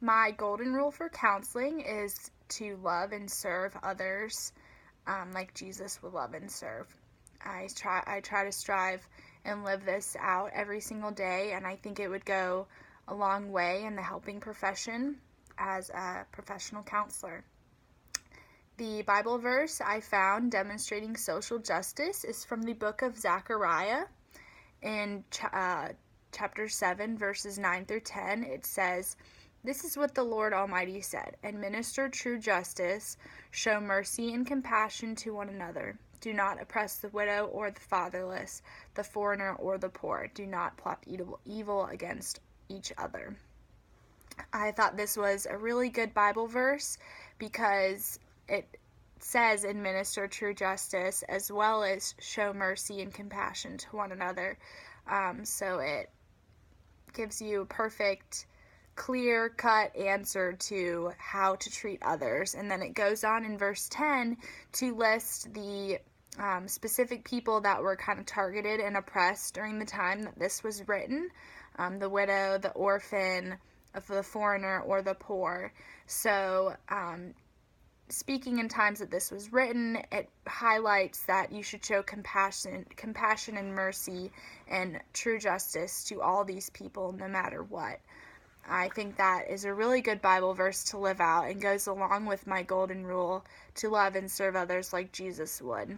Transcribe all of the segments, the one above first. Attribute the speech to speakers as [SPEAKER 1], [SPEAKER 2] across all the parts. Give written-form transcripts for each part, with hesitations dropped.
[SPEAKER 1] My golden rule for counseling is to love and serve others like Jesus would love and serve. I try to strive and live this out every single day, and I think it would go a long way in the helping profession as a professional counselor. The Bible verse I found demonstrating social justice is from the book of Zechariah. In chapter 7, verses 9 through 10, it says, "This is what the Lord Almighty said, administer true justice, show mercy and compassion to one another. Do not oppress the widow or the fatherless, the foreigner or the poor. Do not plot evil against each other." I thought this was a really good Bible verse because it says administer true justice as well as show mercy and compassion to one another. So it gives you a perfect, clear-cut answer to how to treat others. And then it goes on in verse 10 to list the specific people that were kind of targeted and oppressed during the time that this was written. The widow, the orphan, the foreigner, or the poor. So speaking in times that this was written, it highlights that you should show compassion and mercy and true justice to all these people no matter what. I think that is a really good Bible verse to live out and goes along with my golden rule to love and serve others like Jesus would.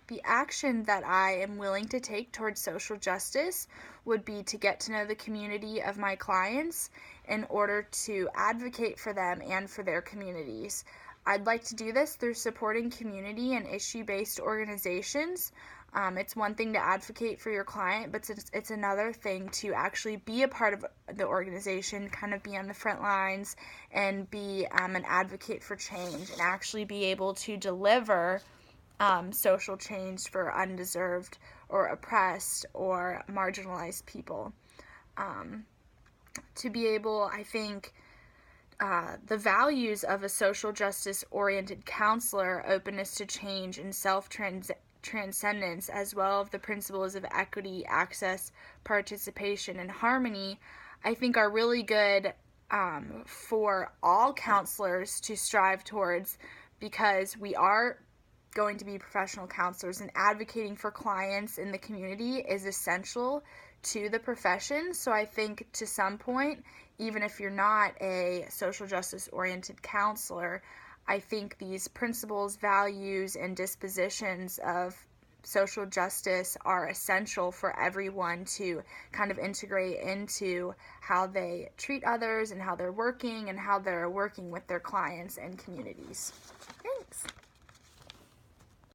[SPEAKER 1] The action that I am willing to take towards social justice would be to get to know the community of my clients in order to advocate for them and for their communities. I'd like to do this through supporting community and issue-based organizations. It's one thing to advocate for your client, but it's another thing to actually be a part of the organization, kind of be on the front lines and be an advocate for change and actually be able to deliver social change for undeserved or oppressed or marginalized people. To be able, I think, the values of a social justice-oriented counselor, openness to change and self-transcendence, as well as the principles of equity, access, participation, and harmony, I think are really good for all counselors to strive towards, because we are going to be professional counselors, and advocating for clients in the community is essential to the profession. So I think to some point, even if you're not a social justice oriented counselor, I think these principles, values, and dispositions of social justice are essential for everyone to kind of integrate into how they treat others and how they're working with their clients and communities.